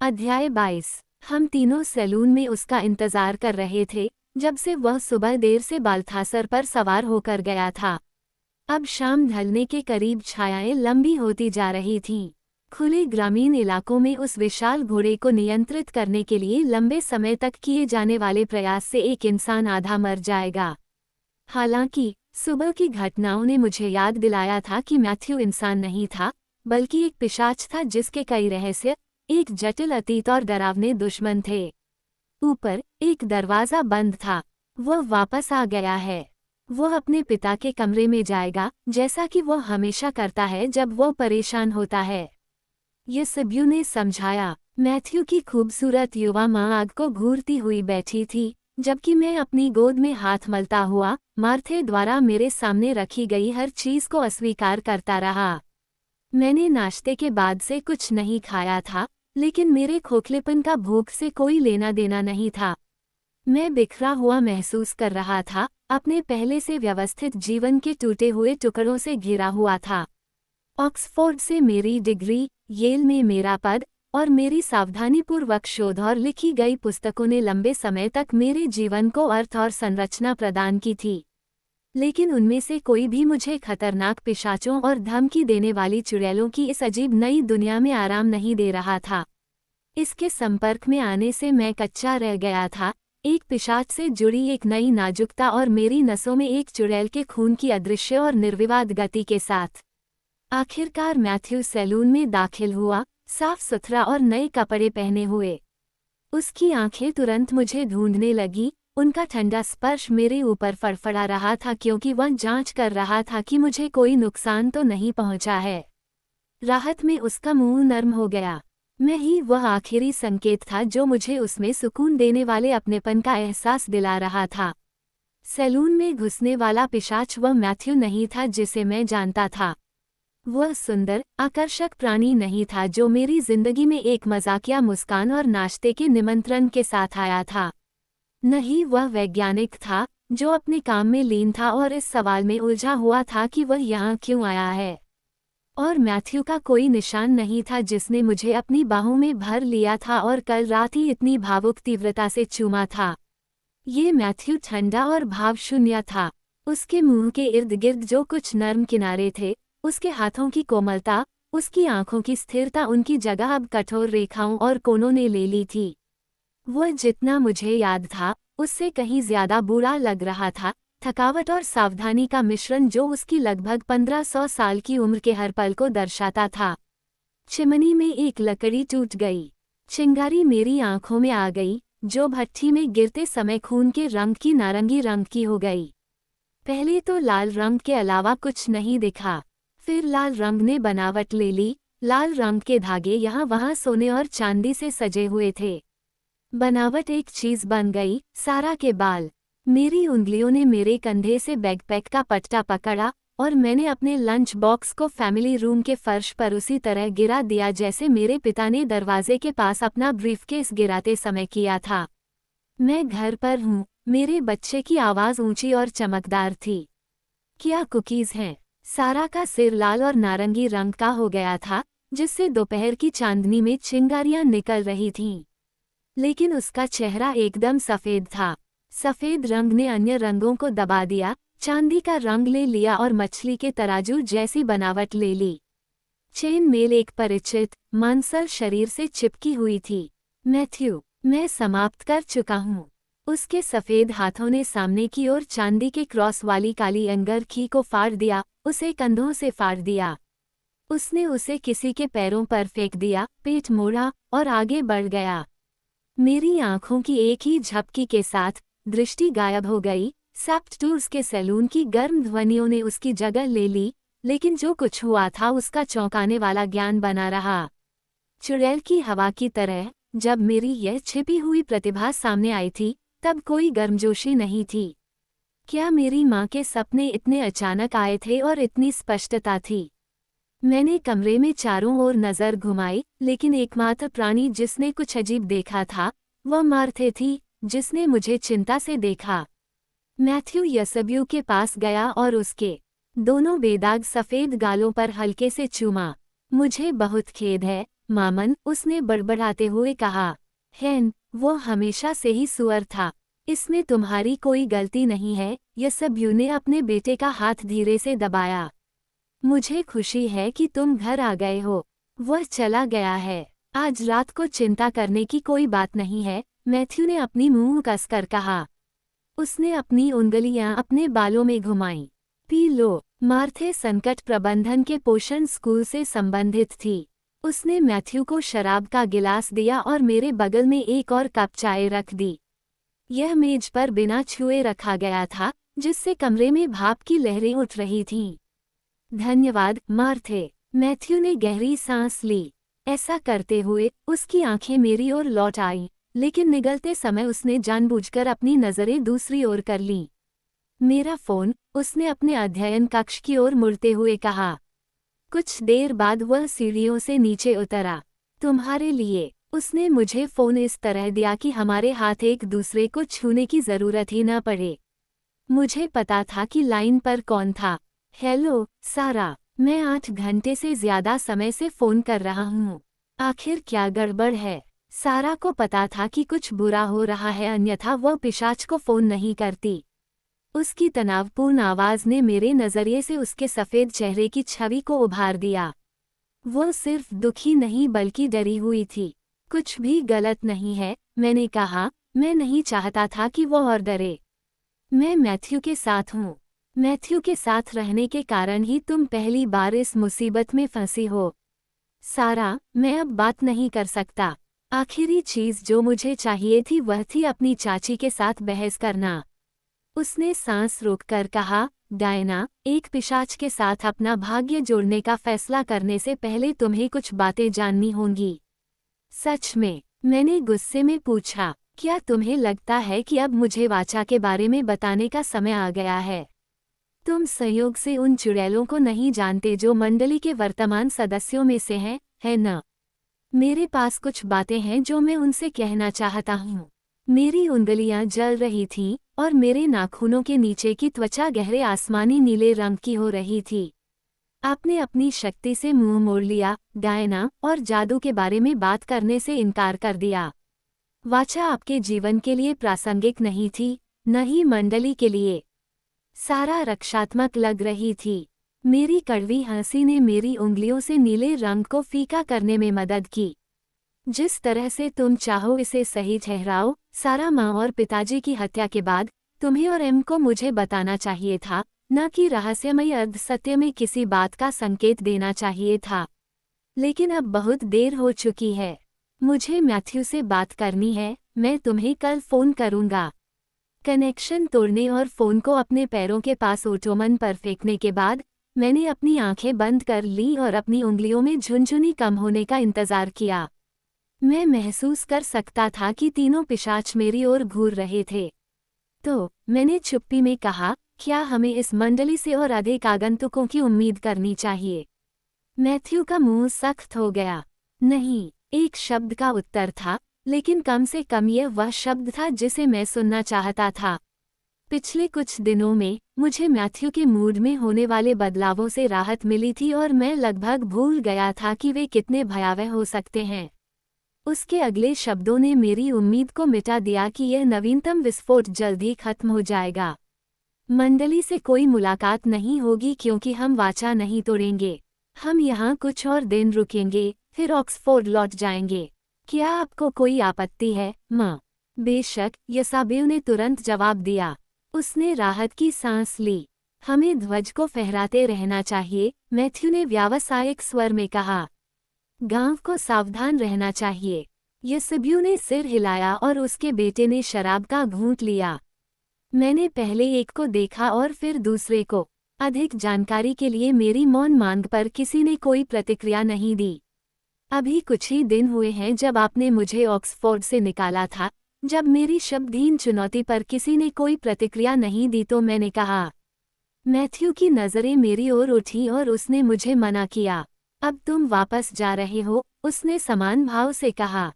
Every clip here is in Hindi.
अध्याय 22। हम तीनों सैलून में उसका इंतजार कर रहे थे जब से वह सुबह देर से बाल्थासर पर सवार होकर गया था। अब शाम ढलने के करीब छायाएं लंबी होती जा रही थीं। खुले ग्रामीण इलाकों में उस विशाल घोड़े को नियंत्रित करने के लिए लंबे समय तक किए जाने वाले प्रयास से एक इंसान आधा मर जाएगा। हालांकि सुबह की घटनाओं ने मुझे याद दिलाया था कि मैथ्यू इंसान नहीं था, बल्कि एक पिशाच था जिसके कई रहस्य, एक जटिल अतीत और डरावने दुश्मन थे। ऊपर एक दरवाजा बंद था। वह वापस आ गया है। वह अपने पिता के कमरे में जाएगा, जैसा कि वह हमेशा करता है जब वह परेशान होता है, यसब्यू ने समझाया। मैथ्यू की खूबसूरत युवा माँ आग को घूरती हुई बैठी थी, जबकि मैं अपनी गोद में हाथ मलता हुआ मार्थे द्वारा मेरे सामने रखी गई हर चीज को अस्वीकार करता रहा। मैंने नाश्ते के बाद से कुछ नहीं खाया था, लेकिन मेरे खोखलेपन का भूख से कोई लेना देना नहीं था। मैं बिखरा हुआ महसूस कर रहा था, अपने पहले से व्यवस्थित जीवन के टूटे हुए टुकड़ों से घिरा हुआ था। ऑक्सफोर्ड से मेरी डिग्री, येल में मेरा पद और मेरी सावधानीपूर्वक शोध और लिखी गई पुस्तकों ने लंबे समय तक मेरे जीवन को अर्थ और संरचना प्रदान की थी। लेकिन उनमें से कोई भी मुझे खतरनाक पिशाचों और धमकी देने वाली चुड़ैलों की इस अजीब नई दुनिया में आराम नहीं दे रहा था। इसके संपर्क में आने से मैं कच्चा रह गया था, एक पिशाच से जुड़ी एक नई नाजुकता और मेरी नसों में एक चुड़ैल के खून की अदृश्य और निर्विवाद गति के साथ। आखिरकार मैथ्यू सैलून में दाखिल हुआ, साफ सुथरा और नए कपड़े पहने हुए। उसकी आंखें तुरंत मुझे ढूंढने लगी, उनका ठंडा स्पर्श मेरे ऊपर फड़फड़ा रहा था क्योंकि वह जांच कर रहा था कि मुझे कोई नुकसान तो नहीं पहुंचा है। राहत में उसका मुंह नर्म हो गया। मैं ही वह आखिरी संकेत था जो मुझे उसमें सुकून देने वाले अपनेपन का एहसास दिला रहा था। सैलून में घुसने वाला पिशाच वह मैथ्यू नहीं था जिसे मैं जानता था। वह सुंदर, आकर्षक प्राणी नहीं था जो मेरी जिंदगी में एक मजाकिया मुस्कान और नाश्ते के निमंत्रण के साथ आया था। न ही वह वैज्ञानिक था जो अपने काम में लीन था और इस सवाल में उलझा हुआ था कि वह यहाँ क्यों आया है। और मैथ्यू का कोई निशान नहीं था जिसने मुझे अपनी बाहों में भर लिया था और कल रात ही इतनी भावुक तीव्रता से चूमा था। ये मैथ्यू ठंडा और भावशून्य था। उसके मुंह के इर्द गिर्द जो कुछ नर्म किनारे थे, उसके हाथों की कोमलता, उसकी आंखों की स्थिरता, उनकी जगह अब कठोर रेखाओं और कोनों ने ले ली थी। वह जितना मुझे याद था उससे कहीं ज्यादा बुरा लग रहा था। थकावट और सावधानी का मिश्रण जो उसकी लगभग 1500 साल की उम्र के हर पल को दर्शाता था। चिमनी में एक लकड़ी टूट गई। चिंगारी मेरी आंखों में आ गई, जो भट्ठी में गिरते समय खून के रंग की नारंगी रंग की हो गई। पहले तो लाल रंग के अलावा कुछ नहीं दिखा, फिर लाल रंग ने बनावट ले ली। लाल रंग के धागे यहाँ वहाँ सोने और चांदी से सजे हुए थे। बनावट एक चीज बन गई, सारा के बाल। मेरी उंगलियों ने मेरे कंधे से बैकपैक का पट्टा पकड़ा और मैंने अपने लंच बॉक्स को फैमिली रूम के फर्श पर उसी तरह गिरा दिया जैसे मेरे पिता ने दरवाजे के पास अपना ब्रीफकेस गिराते समय किया था। मैं घर पर हूँ। मेरे बच्चे की आवाज़ ऊंची और चमकदार थी। क्या कुकीज़ हैं? सारा का सिर लाल और नारंगी रंग का हो गया था, जिससे दोपहर की चांदनी में चिंगारियां निकल रही थीं। लेकिन उसका चेहरा एकदम सफ़ेद था। सफ़ेद रंग ने अन्य रंगों को दबा दिया, चांदी का रंग ले लिया और मछली के तराजू जैसी बनावट ले ली। चेन मेल एक परिचित, मांसल शरीर से चिपकी हुई थी। मैथ्यू, मैं समाप्त कर चुका हूँ। उसके सफ़ेद हाथों ने सामने की ओर चांदी के क्रॉस वाली काली अंगरखी को फाड़ दिया, उसे कंधों से फाड़ दिया। उसने उसे किसी के पैरों पर फेंक दिया, पेट मोड़ा और आगे बढ़ गया। मेरी आंखों की एक ही झपकी के साथ दृष्टि गायब हो गई। सेप्टूर्स के सैलून की गर्म ध्वनियों ने उसकी जगह ले ली, लेकिन जो कुछ हुआ था उसका चौंकाने वाला ज्ञान बना रहा। चुड़ैल की हवा की तरह जब मेरी यह छिपी हुई प्रतिभा सामने आई थी, तब कोई गर्मजोशी नहीं थी। क्या मेरी माँ के सपने इतने अचानक आए थे और इतनी स्पष्टता थी? मैंने कमरे में चारों ओर नजर घुमाई, लेकिन एकमात्र प्राणी जिसने कुछ अजीब देखा था वह मार्थे थी, जिसने मुझे चिंता से देखा। मैथ्यू यसब्यू के पास गया और उसके दोनों बेदाग सफ़ेद गालों पर हल्के से चूमा। मुझे बहुत खेद है, मामन, उसने बड़बड़ाते हुए कहा। हैन, वो हमेशा से ही सुअर था। इसमें तुम्हारी कोई गलती नहीं है। यसब्यू ने अपने बेटे का हाथ धीरे से दबाया। मुझे खुशी है कि तुम घर आ गए हो। वह चला गया है। आज रात को चिंता करने की कोई बात नहीं है, मैथ्यू ने अपनी मुंह कसकर कहा। उसने अपनी उंगलियां अपने बालों में घुमाईं। P low. मार्थे संकट प्रबंधन के पोषण स्कूल से संबंधित थी। उसने मैथ्यू को शराब का गिलास दिया और मेरे बगल में एक और कप चाय रख दी। यह मेज पर बिना छुए रखा गया था, जिससे कमरे में भाप की लहरें उठ रही थीं। धन्यवाद, मार्थे। मैथ्यू ने गहरी सांस ली। ऐसा करते हुए उसकी आंखें मेरी ओर लौट आईं, लेकिन निगलते समय उसने जानबूझकर अपनी नज़रें दूसरी ओर कर लीं। मेरा फ़ोन, उसने अपने अध्ययन कक्ष की ओर मुड़ते हुए कहा। कुछ देर बाद वह सीढ़ियों से नीचे उतरा। तुम्हारे लिए। उसने मुझे फ़ोन इस तरह दिया कि हमारे हाथ एक दूसरे को छूने की ज़रूरत ही न पड़े। मुझे पता था कि लाइन पर कौन था। हेलो, सारा। मैं 8 घंटे से ज़्यादा समय से फ़ोन कर रहा हूँ। आखिर क्या गड़बड़ है? सारा को पता था कि कुछ बुरा हो रहा है, अन्यथा वह पिशाच को फ़ोन नहीं करती। उसकी तनावपूर्ण आवाज़ ने मेरे नज़रिए से उसके सफ़ेद चेहरे की छवि को उभार दिया। वो सिर्फ दुखी नहीं बल्कि डरी हुई थी। कुछ भी गलत नहीं है, मैंने कहा। मैं नहीं चाहता था कि वो और डरे। मैं मैथ्यू के साथ हूँ। मैथ्यू के साथ रहने के कारण ही तुम पहली बार इस मुसीबत में फंसी हो। सारा, मैं अब बात नहीं कर सकता। आखिरी चीज़ जो मुझे चाहिए थी वह थी अपनी चाची के साथ बहस करना। उसने सांस रोककर कहा, डायना, एक पिशाच के साथ अपना भाग्य जोड़ने का फैसला करने से पहले तुम्हें कुछ बातें जाननी होंगी। सच में? मैंने गुस्से में पूछा। क्या तुम्हें लगता है कि अब मुझे वाचा के बारे में बताने का समय आ गया है? तुम संयोग से उन चुड़ैलों को नहीं जानते जो मंडली के वर्तमान सदस्यों में से हैं, है न? मेरे पास कुछ बातें हैं जो मैं उनसे कहना चाहता हूँ। मेरी उंगलियां जल रही थीं और मेरे नाखूनों के नीचे की त्वचा गहरे आसमानी नीले रंग की हो रही थी। आपने अपनी शक्ति से मुंह मोड़ लिया, डायना, और जादू के बारे में बात करने से इनकार कर दिया। वाचा आपके जीवन के लिए प्रासंगिक नहीं थी, न ही मंडली के लिए। सारा रक्षात्मक लग रही थी। मेरी कड़वी हंसी ने मेरी उंगलियों से नीले रंग को फीका करने में मदद की। जिस तरह से तुम चाहो इसे सही ठहराओ। सारा, माँ और पिताजी की हत्या के बाद तुम्हें और एम को मुझे बताना चाहिए था, न कि रहस्यमय अर्धसत्य में किसी बात का संकेत देना चाहिए था। लेकिन अब बहुत देर हो चुकी है। मुझे मैथ्यू से बात करनी है। मैं तुम्हें कल फ़ोन करूँगा। कनेक्शन तोड़ने और फ़ोन को अपने पैरों के पास ओटोमन पर फेंकने के बाद मैंने अपनी आंखें बंद कर ली और अपनी उंगलियों में झुनझुनी कम होने का इंतज़ार किया। मैं महसूस कर सकता था कि तीनों पिशाच मेरी ओर घूर रहे थे। तो मैंने चुप्पी में कहा, क्या हमें इस मंडली से और अधिक आगंतुकों की उम्मीद करनी चाहिए? मैथ्यू का मुंह सख्त हो गया। नहीं, एक शब्द का उत्तर था, लेकिन कम से कम यह वह शब्द था जिसे मैं सुनना चाहता था। पिछले कुछ दिनों में मुझे मैथ्यू के मूड में होने वाले बदलावों से राहत मिली थी और मैं लगभग भूल गया था कि वे कितने भयावह हो सकते हैं। उसके अगले शब्दों ने मेरी उम्मीद को मिटा दिया कि यह नवीनतम विस्फोट जल्द ही खत्म हो जाएगा। मंडली से कोई मुलाकात नहीं होगी क्योंकि हम वाचा नहीं तोड़ेंगे। हम यहाँ कुछ और दिन रुकेंगे, फिर ऑक्सफोर्ड लौट जाएंगे। क्या आपको कोई आपत्ति है, माँ? बेशक, यसाबेल ने तुरंत जवाब दिया। उसने राहत की सांस ली। हमें ध्वज को फहराते रहना चाहिए, मैथ्यू ने व्यावसायिक स्वर में कहा। गांव को सावधान रहना चाहिए। यसब्यू ने सिर हिलाया और उसके बेटे ने शराब का घूंट लिया। मैंने पहले एक को देखा और फिर दूसरे को। अधिक जानकारी के लिए मेरी मौन मांग पर किसी ने कोई प्रतिक्रिया नहीं दी। अभी कुछ ही दिन हुए हैं जब आपने मुझे ऑक्सफोर्ड से निकाला था। जब मेरी शब्दहीन चुनौती पर किसी ने कोई प्रतिक्रिया नहीं दी तो मैंने कहा। मैथ्यू की नज़रें मेरी ओर उठी और उसने मुझे मना किया। अब तुम वापस जा रहे हो, उसने समान भाव से कहा।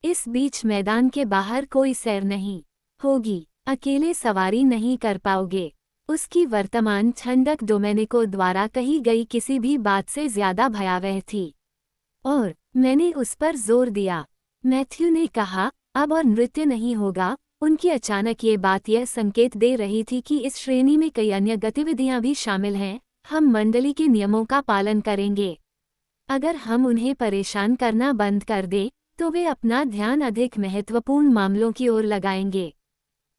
इस बीच मैदान के बाहर कोई सैर नहीं होगी। अकेले सवारी नहीं कर पाओगे। उसकी वर्तमान ठंडक डोमेनिको द्वारा कही गई किसी भी बात से ज्यादा भयावह थी। और मैंने उस पर जोर दिया। मैथ्यू ने कहा, अब और नृत्य नहीं होगा। उनकी अचानक ये बात यह संकेत दे रही थी कि इस श्रेणी में कई अन्य गतिविधियां भी शामिल हैं। हम मंडली के नियमों का पालन करेंगे। अगर हम उन्हें परेशान करना बंद कर दें, तो वे अपना ध्यान अधिक महत्वपूर्ण मामलों की ओर लगाएंगे।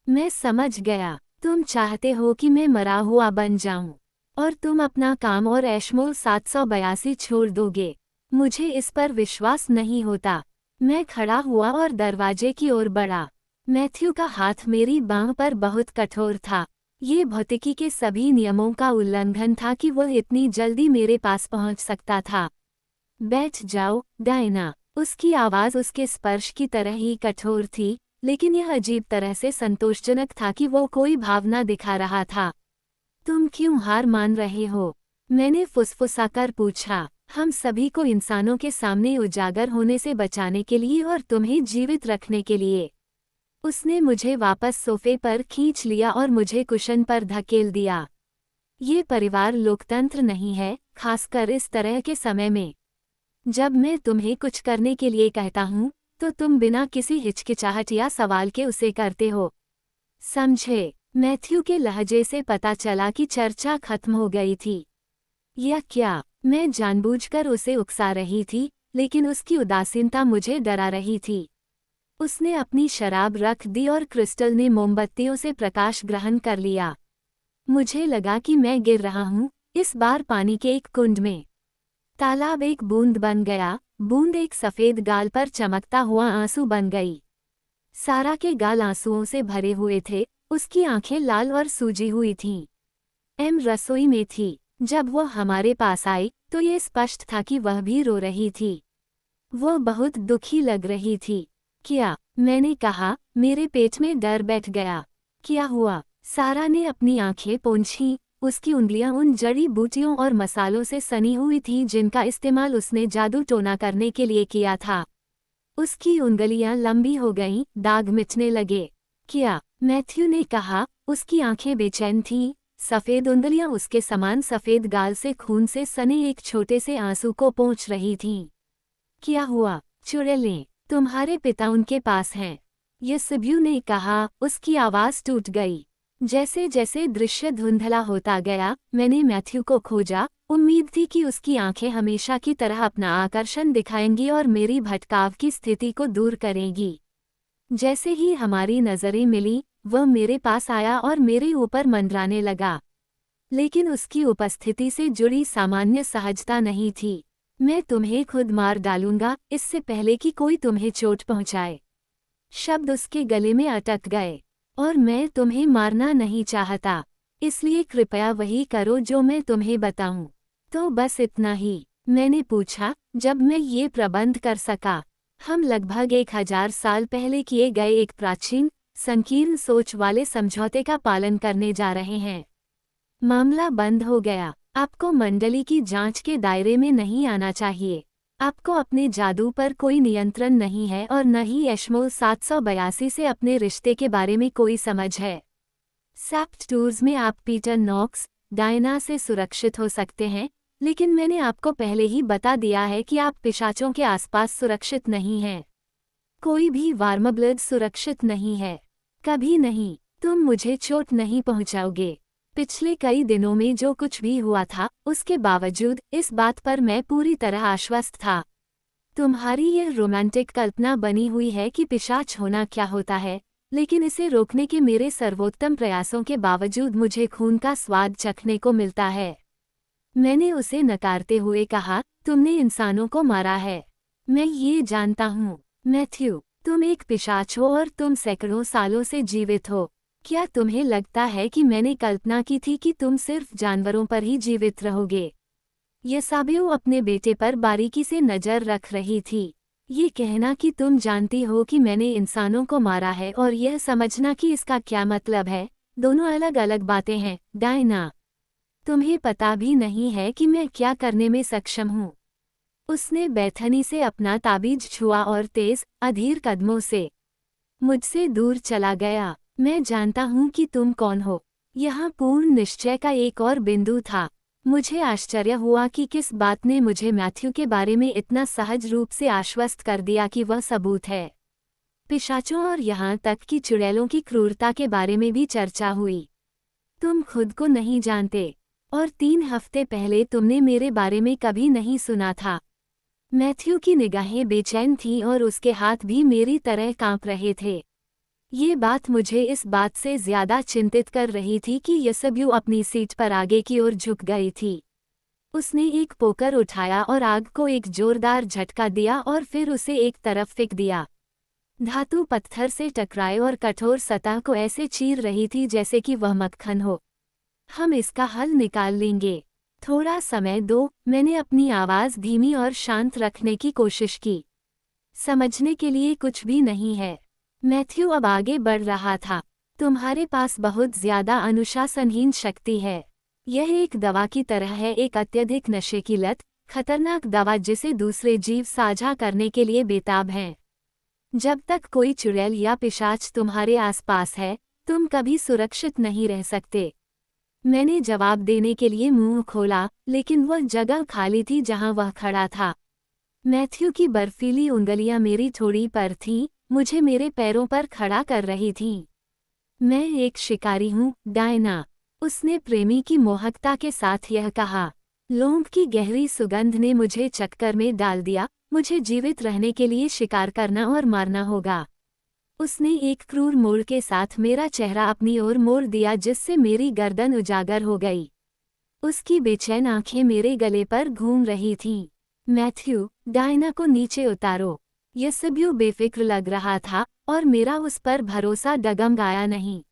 मैं समझ गया, तुम चाहते हो कि मैं मरा हुआ बन जाऊं, और तुम अपना काम और ऐशमोल 782 छोड़ दोगे। मुझे इस पर विश्वास नहीं होता। मैं खड़ा हुआ और दरवाजे की ओर बढ़ा। मैथ्यू का हाथ मेरी बांह पर बहुत कठोर था। ये भौतिकी के सभी नियमों का उल्लंघन था कि वह इतनी जल्दी मेरे पास पहुंच सकता था। बैठ जाओ, डायना। उसकी आवाज़ उसके स्पर्श की तरह ही कठोर थी, लेकिन यह अजीब तरह से संतोषजनक था कि वो कोई भावना दिखा रहा था। तुम क्यों हार मान रहे हो? मैंने फुसफुसाकर पूछा। हम सभी को इंसानों के सामने उजागर होने से बचाने के लिए और तुम्हें जीवित रखने के लिए। उसने मुझे वापस सोफे पर खींच लिया और मुझे कुशन पर धकेल दिया। ये परिवार लोकतंत्र नहीं है, खासकर इस तरह के समय में। जब मैं तुम्हें कुछ करने के लिए कहता हूँ, तो तुम बिना किसी हिचकिचाहट या सवाल के उसे करते हो। समझे? मैथ्यू के लहजे से पता चला कि चर्चा खत्म हो गई थी। या क्या? मैं जानबूझकर उसे उकसा रही थी, लेकिन उसकी उदासीनता मुझे डरा रही थी। उसने अपनी शराब रख दी और क्रिस्टल ने मोमबत्तियों से प्रकाश ग्रहण कर लिया। मुझे लगा कि मैं गिर रहा हूँ, इस बार पानी के एक कुंड में। तालाब एक बूंद बन गया, बूंद एक सफ़ेद गाल पर चमकता हुआ आंसू बन गई। सारा के गाल आंसुओं से भरे हुए थे, उसकी आंखें लाल और सूजी हुई थीं। एम रसोई में थी। जब वह हमारे पास आई, तो ये स्पष्ट था कि वह भी रो रही थी। वो बहुत दुखी लग रही थी। क्या? मैंने कहा, मेरे पेट में डर बैठ गया। क्या हुआ? सारा ने अपनी आंखें पोंछीं। उसकी उंगलियां उन जड़ी बूटियों और मसालों से सनी हुई थीं जिनका इस्तेमाल उसने जादू टोना करने के लिए किया था। उसकी उंगलियां लंबी हो गईं, दाग मिटने लगे। क्या? मैथ्यू ने कहा। उसकी आंखें बेचैन थीं। सफ़ेद उंगलियां उसके समान सफ़ेद गाल से खून से सने एक छोटे से आंसू को पोंछ रही थीं। क्या हुआ? चुड़ैलें। तुम्हारे पिता उनके पास हैं। यस्ब्यू ने कहा। उसकी आवाज़ टूट गई। जैसे जैसे दृश्य धुंधला होता गया, मैंने मैथ्यू को खोजा। उम्मीद थी कि उसकी आंखें हमेशा की तरह अपना आकर्षण दिखाएंगी और मेरी भटकाव की स्थिति को दूर करेंगी। जैसे ही हमारी नज़रें मिली, वह मेरे पास आया और मेरे ऊपर मंडराने लगा। लेकिन उसकी उपस्थिति से जुड़ी सामान्य सहजता नहीं थी। मैं तुम्हें खुद मार डालूंगा, इससे पहले कि कोई तुम्हें चोट पहुंचाए। शब्द उसके गले में अटक गए। और मैं तुम्हें मारना नहीं चाहता, इसलिए कृपया वही करो जो मैं तुम्हें बताऊं। तो बस इतना ही, मैंने पूछा, जब मैं ये प्रबंध कर सका। हम लगभग 1000 साल पहले किए गए एक प्राचीन, संकीर्ण सोच वाले समझौते का पालन करने जा रहे हैं। मामला बंद हो गया। आपको मंडली की जांच के दायरे में नहीं आना चाहिए। आपको अपने जादू पर कोई नियंत्रण नहीं है और न ही एशमोल 782 से अपने रिश्ते के बारे में कोई समझ है। सैप्ट टूर्स में आप पीटर नॉक्स, डायना से सुरक्षित हो सकते हैं, लेकिन मैंने आपको पहले ही बता दिया है कि आप पिशाचों के आसपास सुरक्षित नहीं हैं। कोई भी वार्मब्लड सुरक्षित नहीं है। कभी नहीं। तुम मुझे चोट नहीं पहुंचाओगे। पिछले कई दिनों में जो कुछ भी हुआ था, उसके बावजूद इस बात पर मैं पूरी तरह आश्वस्त था। तुम्हारी यह रोमांटिक कल्पना बनी हुई है कि पिशाच होना क्या होता है, लेकिन इसे रोकने के मेरे सर्वोत्तम प्रयासों के बावजूद मुझे खून का स्वाद चखने को मिलता है। मैंने उसे नकारते हुए कहा, तुमने इंसानों को मारा है। मैं ये जानता हूँ। मैथ्यू, तुम एक पिशाच हो और तुम सैकड़ों सालों से जीवित हो। क्या तुम्हें लगता है कि मैंने कल्पना की थी कि तुम सिर्फ जानवरों पर ही जीवित रहोगे? यसाबेओ अपने बेटे पर बारीकी से नज़र रख रही थी। ये कहना कि तुम जानती हो कि मैंने इंसानों को मारा है और यह समझना कि इसका क्या मतलब है, दोनों अलग अलग बातें हैं, डायना। तुम्हें पता भी नहीं है कि मैं क्या करने में सक्षम हूँ। उसने बेथनी से अपना ताबीज छुआ और तेज, अधीर कदमों से मुझसे दूर चला गया। मैं जानता हूँ कि तुम कौन हो। यहाँ पूर्ण निश्चय का एक और बिंदु था। मुझे आश्चर्य हुआ कि किस बात ने मुझे मैथ्यू के बारे में इतना सहज रूप से आश्वस्त कर दिया कि वह सबूत है। पिशाचों और यहाँ तक कि चुड़ैलों की क्रूरता के बारे में भी चर्चा हुई। तुम खुद को नहीं जानते, और 3 हफ्ते पहले तुमने मेरे बारे में कभी नहीं सुना था। मैथ्यू की निगाहें बेचैन थीं और उसके हाथ भी मेरी तरह कांप रहे थे। ये बात मुझे इस बात से ज्यादा चिंतित कर रही थी कि यसब्यू अपनी सीट पर आगे की ओर झुक गई थी। उसने एक पोकर उठाया और आग को एक जोरदार झटका दिया और फिर उसे एक तरफ फेंक दिया। धातु पत्थर से टकराए और कठोर सतह को ऐसे चीर रही थी जैसे कि वह मक्खन हो। हम इसका हल निकाल लेंगे। थोड़ा समय दो, मैंने अपनी आवाज़ धीमी और शांत रखने की कोशिश की। समझने के लिए कुछ भी नहीं है। मैथ्यू अब आगे बढ़ रहा था। तुम्हारे पास बहुत ज्यादा अनुशासनहीन शक्ति है। यह एक दवा की तरह है, एक अत्यधिक नशे की लत, खतरनाक दवा जिसे दूसरे जीव साझा करने के लिए बेताब हैं। जब तक कोई चुड़ैल या पिशाच तुम्हारे आसपास है, तुम कभी सुरक्षित नहीं रह सकते। मैंने जवाब देने के लिए मुंह खोला, लेकिन वह जगह खाली थी जहां वह खड़ा था। मैथ्यू की बर्फीली उंगलियां मेरी ठोड़ी पर थीं, मुझे मेरे पैरों पर खड़ा कर रही थीं। मैं एक शिकारी हूँ, डायना, उसने प्रेमी की मोहकता के साथ यह कहा। लौंग की गहरी सुगंध ने मुझे चक्कर में डाल दिया। मुझे जीवित रहने के लिए शिकार करना और मारना होगा। उसने एक क्रूर मोड़ के साथ मेरा चेहरा अपनी ओर मोड़ दिया जिससे मेरी गर्दन उजागर हो गई। उसकी बेचैन आंखें मेरे गले पर घूम रही थीं। मैथ्यू, डायना को नीचे उतारो। यसब्यू बेफिक्र लग रहा था और मेरा उस पर भरोसा डगमगाया नहीं।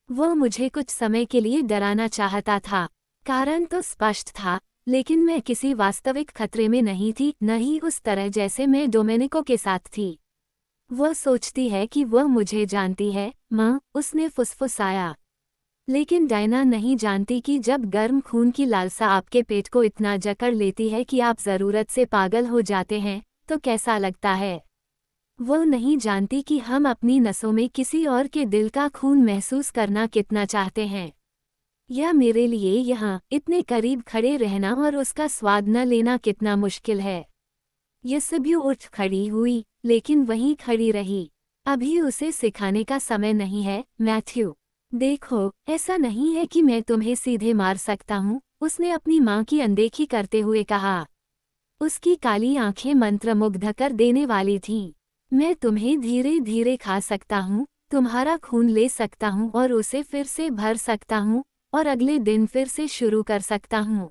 वह मुझे कुछ समय के लिए डराना चाहता था। कारण तो स्पष्ट था, लेकिन मैं किसी वास्तविक खतरे में नहीं थी, न ही उस तरह जैसे मैं डोमेनिको के साथ थी। वह सोचती है कि वह मुझे जानती है, माँ, उसने फुसफुसाया। लेकिन डायना नहीं जानती कि जब गर्म खून की लालसा आपके पेट को इतना जकड़ लेती है कि आप ज़रूरत से पागल हो जाते हैं, तो कैसा लगता है। वह नहीं जानती कि हम अपनी नसों में किसी और के दिल का खून महसूस करना कितना चाहते हैं। यह मेरे लिए यहाँ इतने करीब खड़े रहना और उसका स्वाद न लेना कितना मुश्किल है। यसब्यू उठ खड़ी हुई, लेकिन वहीं खड़ी रही। अभी उसे सिखाने का समय नहीं है, मैथ्यू। देखो, ऐसा नहीं है कि मैं तुम्हें सीधे मार सकता हूँ, उसने अपनी माँ की अनदेखी करते हुए कहा। उसकी काली आंखें मंत्रमुग्ध कर देने वाली थीं। मैं तुम्हें धीरे धीरे खा सकता हूँ, तुम्हारा खून ले सकता हूँ और उसे फिर से भर सकता हूँ, और अगले दिन फिर से शुरू कर सकता हूँ।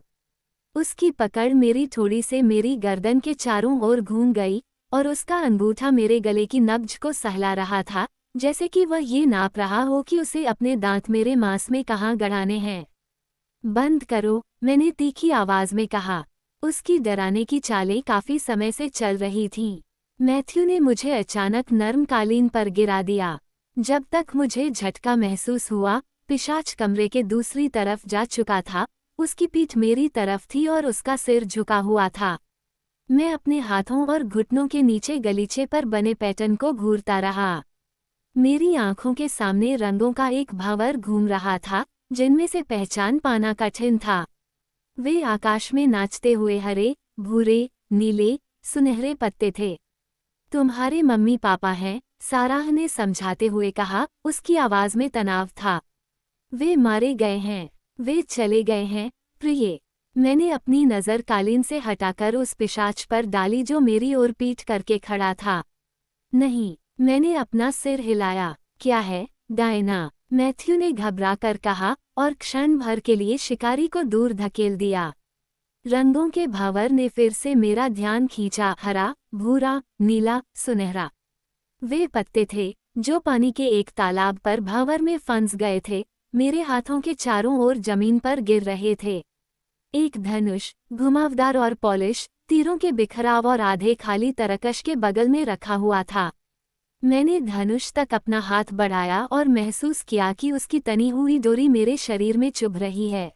उसकी पकड़ मेरी ठोड़ी से मेरी गर्दन के चारों ओर घूम गई, और उसका अंगूठा मेरे गले की नब्ज को सहला रहा था, जैसे कि वह ये नाप रहा हो कि उसे अपने दांत मेरे मांस में कहाँ गड़ाने हैं। बंद करो, मैंने तीखी आवाज में कहा। उसकी डराने की चालें काफी समय से चल रही थीं। मैथ्यू ने मुझे अचानक नर्म कालीन पर गिरा दिया। जब तक मुझे झटका महसूस हुआ, पिशाच कमरे के दूसरी तरफ जा चुका था। उसकी पीठ मेरी तरफ थी और उसका सिर झुका हुआ था। मैं अपने हाथों और घुटनों के नीचे गलीचे पर बने पैटर्न को घूरता रहा। मेरी आंखों के सामने रंगों का एक भंवर घूम रहा था, जिनमें से पहचान पाना कठिन था। वे आकाश में नाचते हुए हरे, भूरे, नीले, सुनहरे पत्ते थे। तुम्हारे मम्मी पापा हैं, साराह ने समझाते हुए कहा, उसकी आवाज में तनाव था। वे मारे गए हैं, वे चले गए हैं, प्रिय। मैंने अपनी नज़र कालीन से हटाकर उस पिशाच पर डाली जो मेरी ओर पीठ करके खड़ा था। नहीं, मैंने अपना सिर हिलाया। क्या है, डायना? मैथ्यू ने घबरा कर कहा, और क्षण भर के लिए शिकारी को दूर धकेल दिया। रंगों के भावर ने फिर से मेरा ध्यान खींचा, हरा, भूरा, नीला, सुनहरा। वे पत्ते थे, जो पानी के एक तालाब पर भावर में फंस गए थे, मेरे हाथों के चारों ओर जमीन पर गिर रहे थे। एक धनुष, घुमावदार और पॉलिश, तीरों के बिखराव और आधे खाली तरकश के बगल में रखा हुआ था। मैंने धनुष तक अपना हाथ बढ़ाया और महसूस किया कि उसकी तनी हुई डोरी मेरे शरीर में चुभ रही है।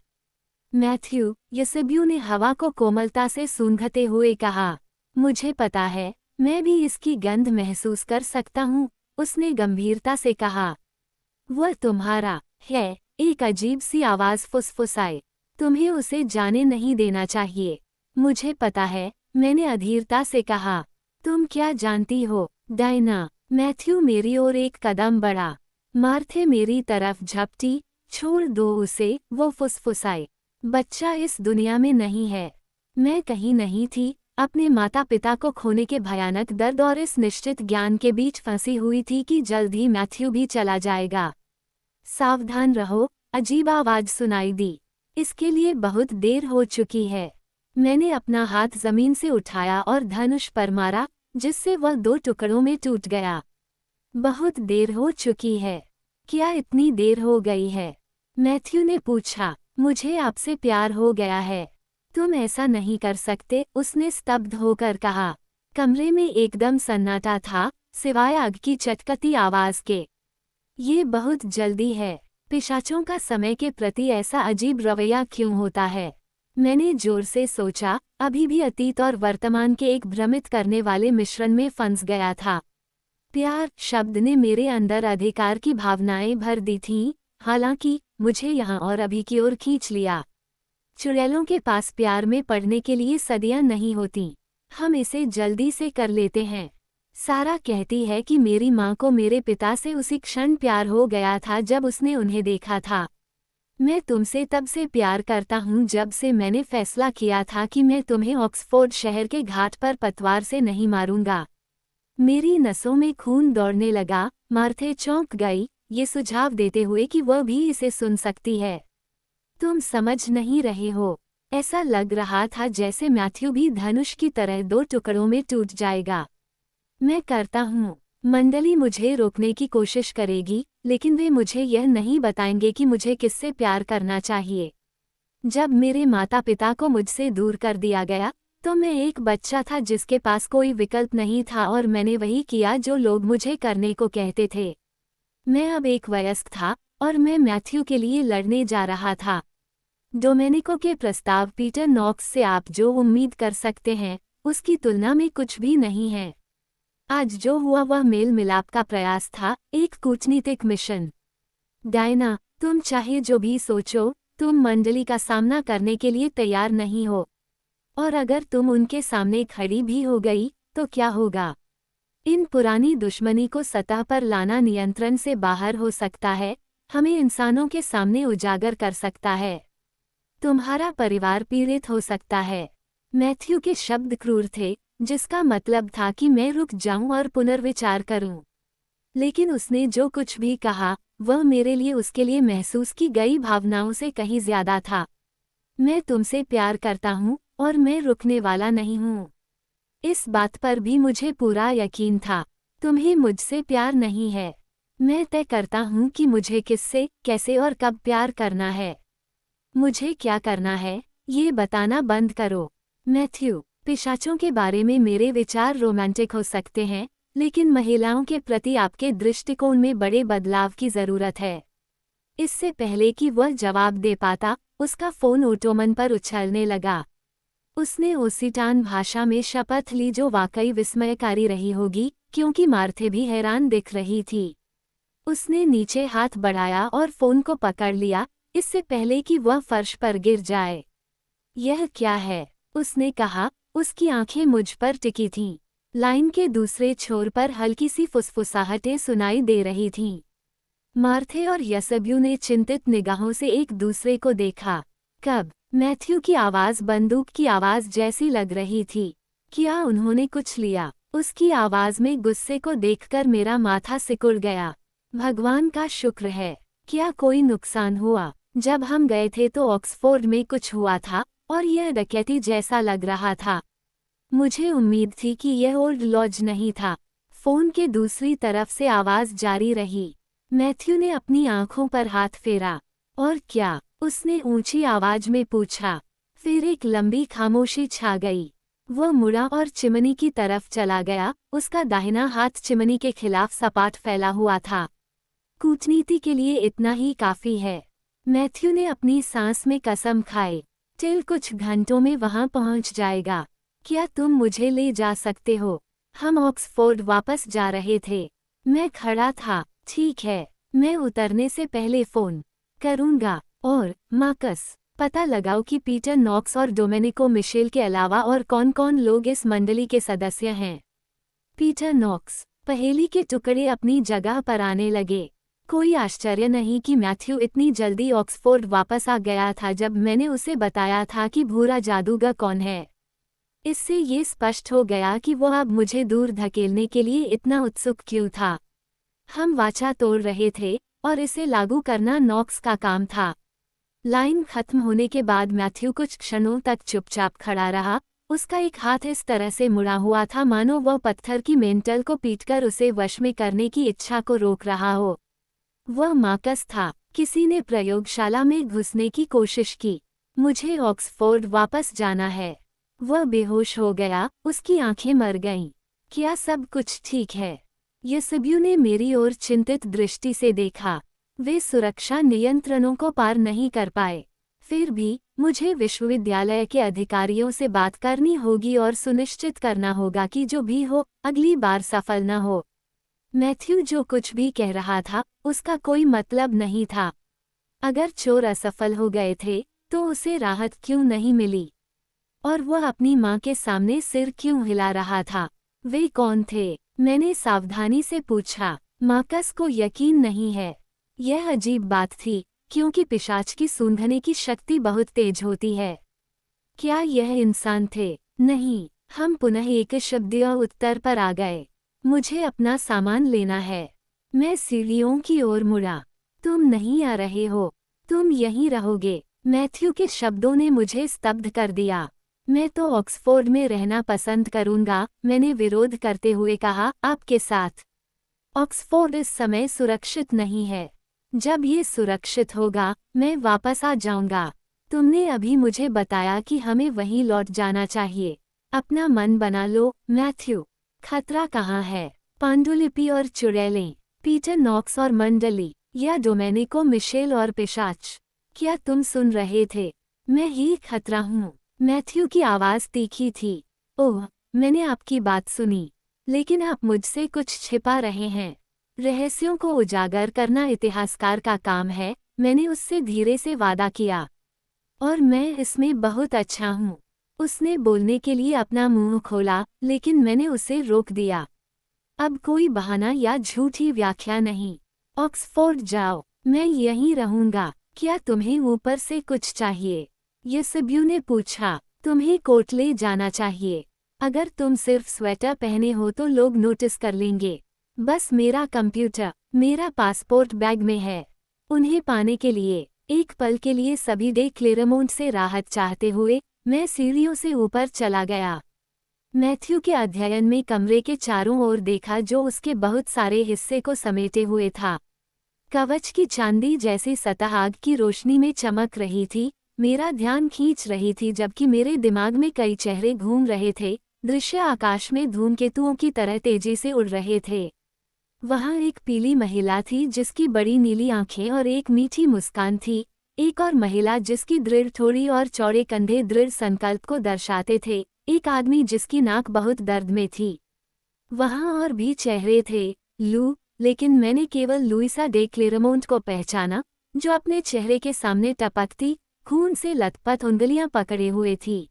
मैथ्यू, यसब्यू ने हवा को कोमलता से सूंघते हुए कहा। मुझे पता है, मैं भी इसकी गंध महसूस कर सकता हूँ, उसने गंभीरता से कहा। वह तुम्हारा है, एक अजीब सी आवाज फुसफुसाई। तुम्हें उसे जाने नहीं देना चाहिए। मुझे पता है, मैंने अधीरता से कहा। तुम क्या जानती हो, डायना? मैथ्यू मेरी ओर एक कदम बढ़ा। मार्थे मेरी तरफ झपटी। छोड़ दो उसे, वो फुसफुसाई। बच्चा इस दुनिया में नहीं है। मैं कहीं नहीं थी, अपने माता पिता को खोने के भयानक दर्द और इस निश्चित ज्ञान के बीच फंसी हुई थी कि जल्द ही मैथ्यू भी चला जाएगा। सावधान रहो, अजीब आवाज सुनाई दी। इसके लिए बहुत देर हो चुकी है। मैंने अपना हाथ जमीन से उठाया और धनुष पर मारा, जिससे वह 2 टुकड़ों में टूट गया। बहुत देर हो चुकी है। क्या इतनी देर हो गई है? मैथ्यू ने पूछा। मुझे आपसे प्यार हो गया है। तुम ऐसा नहीं कर सकते, उसने स्तब्ध होकर कहा। कमरे में एकदम सन्नाटा था, सिवाय आग की चटकती आवाज के। ये बहुत जल्दी है। पिशाचों का समय के प्रति ऐसा अजीब रवैया क्यों होता है? मैंने जोर से सोचा, अभी भी अतीत और वर्तमान के एक भ्रमित करने वाले मिश्रण में फंस गया था। प्यार शब्द ने मेरे अंदर अधिकार की भावनाएं भर दी थीं, हालांकि मुझे यहाँ और अभी की ओर खींच लिया। चुड़ैलों के पास प्यार में पड़ने के लिए सदियां नहीं होती। हम इसे जल्दी से कर लेते हैं। सारा कहती है कि मेरी माँ को मेरे पिता से उसी क्षण प्यार हो गया था जब उसने उन्हें देखा था। मैं तुमसे तब से प्यार करता हूँ जब से मैंने फैसला किया था कि मैं तुम्हें ऑक्सफोर्ड शहर के घाट पर पतवार से नहीं मारूंगा। मेरी नसों में खून दौड़ने लगा। मार्थे चौंक गई, ये सुझाव देते हुए कि वह भी इसे सुन सकती है। तुम समझ नहीं रहे हो। ऐसा लग रहा था जैसे मैथ्यू भी धनुष की तरह 2 टुकड़ों में टूट जाएगा। मैं करता हूँ। मंडली मुझे रोकने की कोशिश करेगी, लेकिन वे मुझे यह नहीं बताएंगे कि मुझे किससे प्यार करना चाहिए। जब मेरे माता पिता को मुझसे दूर कर दिया गया, तो मैं एक बच्चा था जिसके पास कोई विकल्प नहीं था और मैंने वही किया जो लोग मुझे करने को कहते थे। मैं अब एक वयस्क था और मैं मैथ्यू के लिए लड़ने जा रहा था। डोमेनिको के प्रस्ताव पीटर नॉक्स से आप जो उम्मीद कर सकते हैं, उसकी तुलना में कुछ भी नहीं है। आज जो हुआ वह मेल मिलाप का प्रयास था, एक कूटनीतिक मिशन। डायना, तुम चाहे जो भी सोचो, तुम मंडली का सामना करने के लिए तैयार नहीं हो। और अगर तुम उनके सामने खड़ी भी हो गई, तो क्या होगा? इन पुरानी दुश्मनी को सतह पर लाना नियंत्रण से बाहर हो सकता है, हमें इंसानों के सामने उजागर कर सकता है। तुम्हारा परिवार पीड़ित हो सकता है। मैथ्यू के शब्द क्रूर थे, जिसका मतलब था कि मैं रुक जाऊं और पुनर्विचार करूं। लेकिन उसने जो कुछ भी कहा, वह मेरे लिए उसके लिए महसूस की गई भावनाओं से कहीं ज्यादा था। मैं तुमसे प्यार करता हूं और मैं रुकने वाला नहीं हूं। इस बात पर भी मुझे पूरा यकीन था। तुम्हें मुझसे प्यार नहीं है। मैं तय करता हूं कि मुझे किससे, कैसे और कब प्यार करना है। मुझे क्या करना है, ये बताना बंद करो। मैथ्यू, पिशाचों के बारे में मेरे विचार रोमांटिक हो सकते हैं, लेकिन महिलाओं के प्रति आपके दृष्टिकोण में बड़े बदलाव की जरूरत है। इससे पहले कि वह जवाब दे पाता, उसका फोन ओटोमन पर उछलने लगा। उसने ओसिटान भाषा में शपथ ली जो वाकई विस्मयकारी रही होगी, क्योंकि मार्थे भी हैरान दिख रही थी। उसने नीचे हाथ बढ़ाया और फोन को पकड़ लिया, इससे पहले कि वह फर्श पर गिर जाए। यह क्या है? उसने कहा। उसकी आंखें मुझ पर टिकी थीं। लाइन के दूसरे छोर पर हल्की सी फुसफुसाहटें सुनाई दे रही थीं। मार्थे और यसब्यू ने चिंतित निगाहों से एक दूसरे को देखा। कब? मैथ्यू की आवाज़ बंदूक की आवाज़ जैसी लग रही थी। क्या उन्होंने कुछ लिया? उसकी आवाज़ में गुस्से को देखकर मेरा माथा सिकुड़ गया। भगवान का शुक्र है। क्या कोई नुकसान हुआ? जब हम गए थे तो ऑक्सफोर्ड में कुछ हुआ था और यह डकैती जैसा लग रहा था। मुझे उम्मीद थी कि यह ओल्ड लॉज नहीं था। फोन के दूसरी तरफ से आवाज़ जारी रही। मैथ्यू ने अपनी आंखों पर हाथ फेरा। और क्या? उसने ऊंची आवाज में पूछा। फिर एक लंबी खामोशी छा गई। वह मुड़ा और चिमनी की तरफ चला गया। उसका दाहिना हाथ चिमनी के खिलाफ सपाट फैला हुआ था। कूटनीति के लिए इतना ही काफी है। मैथ्यू ने अपनी सांस में कसम खाई। टिल कुछ घंटों में वहां पहुंच जाएगा। क्या तुम मुझे ले जा सकते हो? हम ऑक्सफोर्ड वापस जा रहे थे। मैं खड़ा था। ठीक है, मैं उतरने से पहले फोन करूंगा। और मार्कस, पता लगाओ कि पीटर नॉक्स और डोमेनिको मिशेल के अलावा और कौन-कौन लोग इस मंडली के सदस्य हैं। Peter Knox. पहेली के टुकड़े अपनी जगह पर आने लगे। कोई आश्चर्य नहीं कि मैथ्यू इतनी जल्दी ऑक्सफोर्ड वापस आ गया था जब मैंने उसे बताया था कि भूरा जादूगर कौन है। इससे ये स्पष्ट हो गया कि वो अब मुझे दूर धकेलने के लिए इतना उत्सुक क्यों था। हम वाचा तोड़ रहे थे और इसे लागू करना नॉक्स का काम था। लाइन खत्म होने के बाद मैथ्यू कुछ क्षणों तक चुपचाप खड़ा रहा। उसका एक हाथ इस तरह से मुड़ा हुआ था मानो वह पत्थर की मेंटल को पीटकर उसे वश में करने की इच्छा को रोक रहा हो। वह मार्कस था। किसी ने प्रयोगशाला में घुसने की कोशिश की। मुझे ऑक्सफोर्ड वापस जाना है। वह बेहोश हो गया, उसकी आंखें मर गईं। क्या सब कुछ ठीक है? यूसेबियो ने मेरी ओर चिंतित दृष्टि से देखा। वे सुरक्षा नियंत्रणों को पार नहीं कर पाए। फिर भी मुझे विश्वविद्यालय के अधिकारियों से बात करनी होगी और सुनिश्चित करना होगा कि जो भी हो अगली बार सफल न हो। मैथ्यू जो कुछ भी कह रहा था उसका कोई मतलब नहीं था। अगर चोर असफल हो गए थे तो उसे राहत क्यों नहीं मिली? और वह अपनी मां के सामने सिर क्यों हिला रहा था? वे कौन थे? मैंने सावधानी से पूछा। मार्कस को यकीन नहीं है। यह अजीब बात थी क्योंकि पिशाच की सूंघने की शक्ति बहुत तेज होती है। क्या यह इंसान थे? नहीं। हम पुनः एक शब्दीय उत्तर पर आ गए। मुझे अपना सामान लेना है। मैं सीढ़ियों की ओर मुड़ा। तुम नहीं आ रहे हो। तुम यहीं रहोगे। मैथ्यू के शब्दों ने मुझे स्तब्ध कर दिया। मैं तो ऑक्सफोर्ड में रहना पसंद करूंगा, मैंने विरोध करते हुए कहा, आपके साथ। ऑक्सफोर्ड इस समय सुरक्षित नहीं है। जब ये सुरक्षित होगा मैं वापस आ जाऊंगा। तुमने अभी मुझे बताया कि हमें वहीं लौट जाना चाहिए। अपना मन बना लो मैथ्यू। खतरा कहाँ है? पांडुलिपि और चुड़ैलें, पीटर नॉक्स और मंडली, या डोमेनिको मिशेल और पिशाच? क्या तुम सुन रहे थे? मैं ही खतरा हूँ। मैथ्यू की आवाज़ तीखी थी। ओह, मैंने आपकी बात सुनी, लेकिन आप मुझसे कुछ छिपा रहे हैं। रहस्यों को उजागर करना इतिहासकार का काम है, मैंने उससे धीरे से वादा किया। और मैं इसमें बहुत अच्छा हूँ। उसने बोलने के लिए अपना मुंह खोला, लेकिन मैंने उसे रोक दिया। अब कोई बहाना या झूठी व्याख्या नहीं। ऑक्सफोर्ड जाओ, मैं यहीं रहूंगा। क्या तुम्हें ऊपर से कुछ चाहिए? यूसेबियो ने पूछा। तुम्हें कोट ले जाना चाहिए। अगर तुम सिर्फ स्वेटर पहने हो तो लोग नोटिस कर लेंगे। बस मेरा कंप्यूटर, मेरा पासपोर्ट बैग में है। उन्हें पाने के लिए, एक पल के लिए सभी डे क्लेरमोंट से राहत चाहते हुए, मैं सीढ़ियों से ऊपर चला गया। मैथ्यू के अध्ययन में कमरे के चारों ओर देखा जो उसके बहुत सारे हिस्से को समेटे हुए था। कवच की चांदी जैसी सतह आग की रोशनी में चमक रही थी, मेरा ध्यान खींच रही थी जबकि मेरे दिमाग में कई चेहरे घूम रहे थे। दृश्य आकाश में धूमकेतुओं की तरह तेजी से उड़ रहे थे। वहाँ एक पीली महिला थी जिसकी बड़ी नीली आंखें और एक मीठी मुस्कान थी। एक और महिला जिसकी दृढ़ ठोड़ी और चौड़े कंधे दृढ़ संकल्प को दर्शाते थे। एक आदमी जिसकी नाक बहुत दर्द में थी। वहाँ और भी चेहरे थे, लेकिन मैंने केवल लुइसा डे क्लेरमोंट को पहचाना, जो अपने चेहरे के सामने टपकती, खून से लथपथ उंगलियां पकड़े हुए थी।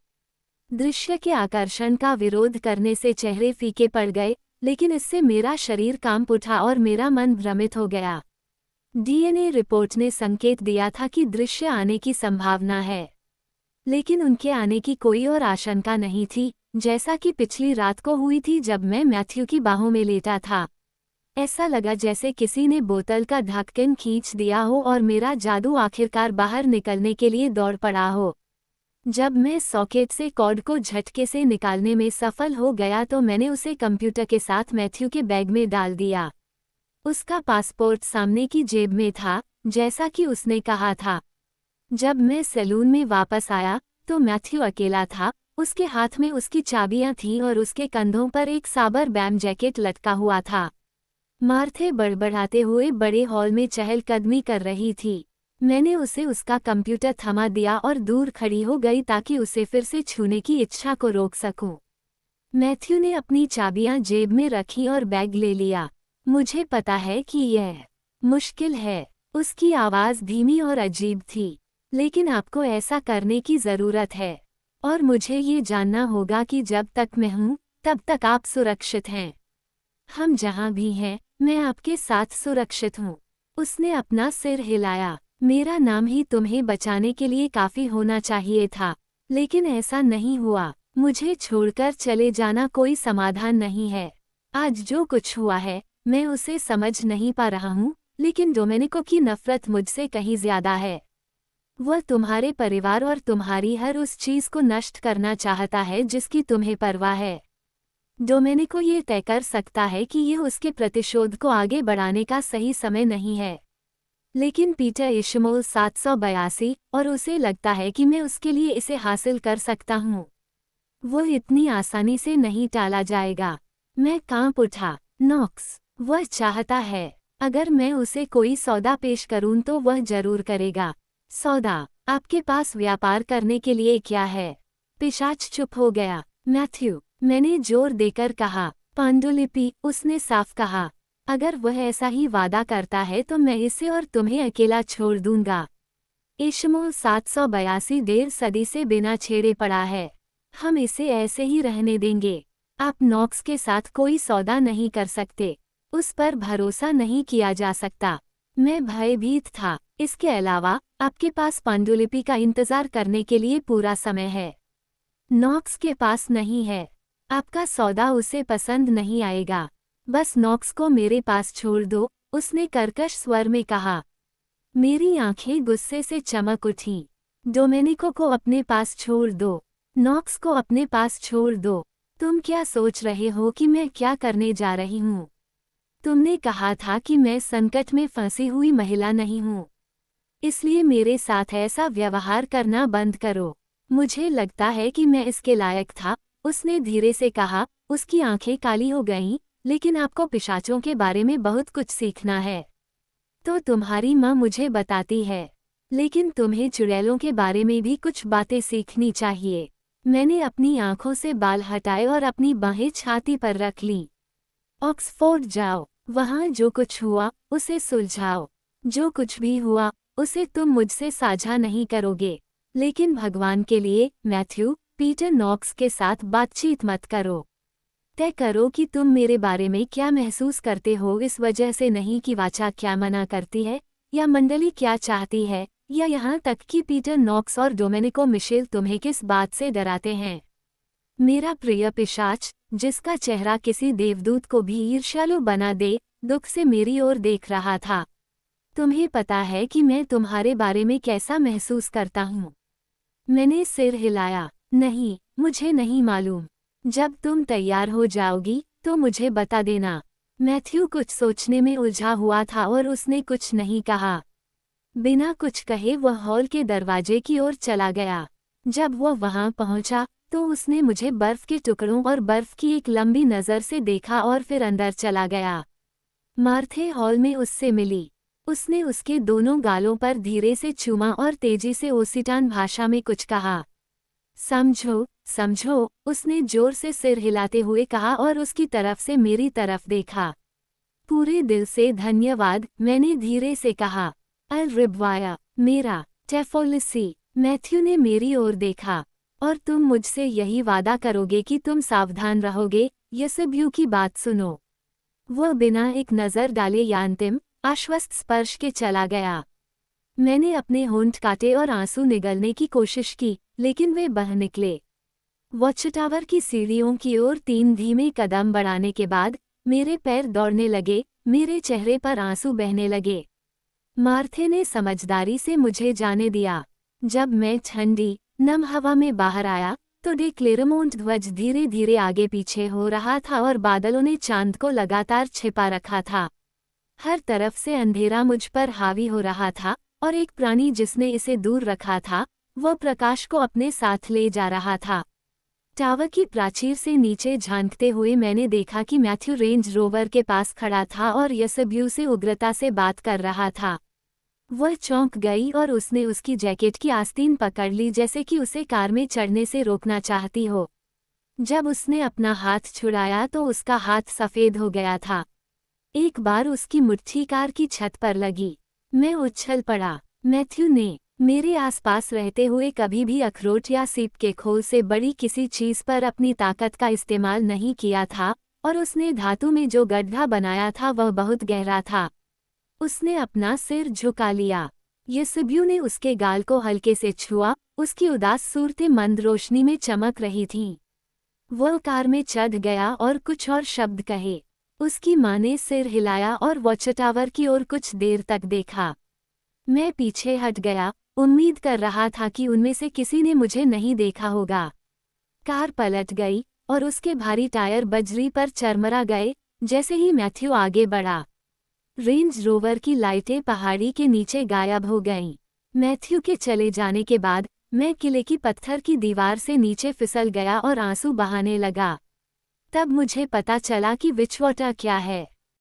दृश्य के आकर्षण का विरोध करने से चेहरे फीके पड़ गए, लेकिन इससे मेरा शरीर कांप उठा और मेरा मन भ्रमित हो गया। डीएनए रिपोर्ट ने संकेत दिया था कि दृश्य आने की संभावना है, लेकिन उनके आने की कोई और आशंका नहीं थी, जैसा कि पिछली रात को हुई थी जब मैं मैथ्यू की बाहों में लेटा था। ऐसा लगा जैसे किसी ने बोतल का ढक्कन खींच दिया हो और मेरा जादू आखिरकार बाहर निकलने के लिए दौड़ पड़ा हो। जब मैं सॉकेट से कॉर्ड को झटके से निकालने में सफल हो गया तो मैंने उसे कंप्यूटर के साथ मैथ्यू के बैग में डाल दिया। उसका पासपोर्ट सामने की जेब में था, जैसा कि उसने कहा था। जब मैं सैलून में वापस आया तो मैथ्यू अकेला था। उसके हाथ में उसकी चाबियां थीं और उसके कंधों पर एक साबर बैम जैकेट लटका हुआ था। मार्थे बड़बड़ाते हुए बड़े हॉल में चहलकदमी कर रही थी। मैंने उसे उसका कंप्यूटर थमा दिया और दूर खड़ी हो गई ताकि उसे फिर से छूने की इच्छा को रोक सकूं। मैथ्यू ने अपनी चाबियां जेब में रखी और बैग ले लिया। मुझे पता है कि यह मुश्किल है। उसकी आवाज़ धीमी और अजीब थी। लेकिन आपको ऐसा करने की ज़रूरत है। और मुझे ये जानना होगा कि जब तक मैं हूँ, तब तक आप सुरक्षित हैं। हम जहाँ भी हैं, मैं आपके साथ सुरक्षित हूँ। उसने अपना सिर हिलाया। मेरा नाम ही तुम्हें बचाने के लिए काफ़ी होना चाहिए था, लेकिन ऐसा नहीं हुआ। मुझे छोड़कर चले जाना कोई समाधान नहीं है। आज जो कुछ हुआ है, मैं उसे समझ नहीं पा रहा हूँ, लेकिन डोमेनिको की नफ़रत मुझसे कहीं ज़्यादा है। वह तुम्हारे परिवार और तुम्हारी हर उस चीज़ को नष्ट करना चाहता है जिसकी तुम्हें परवाह है। डोमेनिको ये तय कर सकता है कि यह उसके प्रतिशोध को आगे बढ़ाने का सही समय नहीं है। लेकिन पीटर इशमोल 782 और उसे लगता है कि मैं उसके लिए इसे हासिल कर सकता हूँ। वो इतनी आसानी से नहीं टाला जाएगा। मैं कांप उठा। नॉक्स, वह चाहता है। अगर मैं उसे कोई सौदा पेश करूं तो वह जरूर करेगा। सौदा? आपके पास व्यापार करने के लिए क्या है? पिशाच चुप हो गया। मैथ्यू, मैंने जोर देकर कहा। पांडुलिपि, उसने साफ कहा। अगर वह ऐसा ही वादा करता है तो मैं इसे और तुम्हें अकेला छोड़ दूंगा। इशमोल 782 डेढ़ सदी से बिना छेड़े पड़ा है। हम इसे ऐसे ही रहने देंगे। आप नॉक्स के साथ कोई सौदा नहीं कर सकते। उस पर भरोसा नहीं किया जा सकता। मैं भयभीत था। इसके अलावा, आपके पास पांडुलिपि का इंतजार करने के लिए पूरा समय है। नॉक्स के पास नहीं है। आपका सौदा उसे पसंद नहीं आएगा। बस नॉक्स को मेरे पास छोड़ दो, उसने कर्कश स्वर में कहा। मेरी आंखें गुस्से से चमक उठीं। डोमेनिको को अपने पास छोड़ दो। नॉक्स को अपने पास छोड़ दो। तुम क्या सोच रहे हो कि मैं क्या करने जा रही हूँ? तुमने कहा था कि मैं संकट में फंसी हुई महिला नहीं हूँ। इसलिए मेरे साथ ऐसा व्यवहार करना बंद करो। मुझे लगता है कि मैं इसके लायक था, उसने धीरे से कहा। उसकी आंखें काली हो गईं, लेकिन आपको पिशाचों के बारे में बहुत कुछ सीखना है। तो तुम्हारी माँ मुझे बताती है, लेकिन तुम्हें चुड़ैलों के बारे में भी कुछ बातें सीखनी चाहिए। मैंने अपनी आंखों से बाल हटाए और अपनी बाहें छाती पर रख लीं। ऑक्सफोर्ड जाओ, वहाँ जो कुछ हुआ उसे सुलझाओ। जो कुछ भी हुआ उसे तुम मुझसे साझा नहीं करोगे, लेकिन भगवान के लिए मैथ्यू, पीटर नॉक्स के साथ बातचीत मत करो। तय करो कि तुम मेरे बारे में क्या महसूस करते हो, इस वजह से नहीं कि वाचा क्या मना करती है या मंडली क्या चाहती है, या यहाँ तक कि पीटर नॉक्स और डोमेनिको मिशेल तुम्हें किस बात से डराते हैं। मेरा प्रिय पिशाच, जिसका चेहरा किसी देवदूत को भी ईर्ष्यालु बना दे, दुख से मेरी ओर देख रहा था। तुम्हें पता है कि मैं तुम्हारे बारे में कैसा महसूस करता हूँ? मैंने सिर हिलाया। नहीं, मुझे नहीं मालूम। जब तुम तैयार हो जाओगी, तो मुझे बता देना। मैथ्यू कुछ सोचने में उलझा हुआ था और उसने कुछ नहीं कहा। बिना कुछ कहे वह हॉल के दरवाजे की ओर चला गया। जब वह वहां पहुंचा, तो उसने मुझे बर्फ के टुकड़ों और बर्फ की एक लंबी नज़र से देखा और फिर अंदर चला गया। मार्थे हॉल में उससे मिली। उसने उसके दोनों गालों पर धीरे से चूमा और तेजी से ओसिटान भाषा में कुछ कहा। समझो, समझो, उसने जोर से सिर हिलाते हुए कहा और उसकी तरफ से मेरी तरफ देखा। पूरे दिल से धन्यवाद, मैंने धीरे से कहा। अल रिबवाया, मेरा टेफोलिसी। मैथ्यू ने मेरी ओर देखा। और तुम मुझसे यही वादा करोगे कि तुम सावधान रहोगे? यसब्यू की बात सुनो। वह बिना एक नज़र डाले या अंतिम, आश्वस्त स्पर्श के चला गया। मैंने अपने होंठ काटे और आंसू निगलने की कोशिश की, लेकिन वे बह निकले। वॉच टावर की सीढ़ियों की ओर 3 धीमे कदम बढ़ाने के बाद मेरे पैर दौड़ने लगे, मेरे चेहरे पर आंसू बहने लगे। मार्थे ने समझदारी से मुझे जाने दिया। जब मैं ठंडी, नम हवा में बाहर आया, तो डे क्लेरमोंट ध्वज धीरे धीरे आगे पीछे हो रहा था और बादलों ने चांद को लगातार छिपा रखा था। हर तरफ से अंधेरा मुझ पर हावी हो रहा था, और एक प्राणी जिसने इसे दूर रखा था, वह प्रकाश को अपने साथ ले जा रहा था। टावर की प्राचीर से नीचे झांकते हुए मैंने देखा कि मैथ्यू रेंज रोवर के पास खड़ा था और यसब्यू से उग्रता से बात कर रहा था। वह चौंक गई और उसने उसकी जैकेट की आस्तीन पकड़ ली, जैसे कि उसे कार में चढ़ने से रोकना चाहती हो। जब उसने अपना हाथ छुड़ाया तो उसका हाथ सफ़ेद हो गया था। एक बार उसकी मुट्ठी कार की छत पर लगी। मैं उछल पड़ा। मैथ्यू ने मेरे आसपास रहते हुए कभी भी अखरोट या सीप के खोल से बड़ी किसी चीज पर अपनी ताकत का इस्तेमाल नहीं किया था, और उसने धातु में जो गड्ढा बनाया था वह बहुत गहरा था। उसने अपना सिर झुका लिया। यूसुब्यू ने उसके गाल को हल्के से छुआ, उसकी उदास सूरतें मंद रोशनी में चमक रही थीं। वह कार में चढ़ गया और कुछ और शब्द कहे। उसकी माँ ने सिर हिलाया और वॉचटावर की ओर कुछ देर तक देखा। मैं पीछे हट गया, उम्मीद कर रहा था कि उनमें से किसी ने मुझे नहीं देखा होगा। कार पलट गई और उसके भारी टायर बजरी पर चरमरा गए जैसे ही मैथ्यू आगे बढ़ा। रेंज रोवर की लाइटें पहाड़ी के नीचे गायब हो गईं। मैथ्यू के चले जाने के बाद मैं किले की पत्थर की दीवार से नीचे फिसल गया और आंसू बहाने लगा। तब मुझे पता चला कि विचवॉटर क्या है।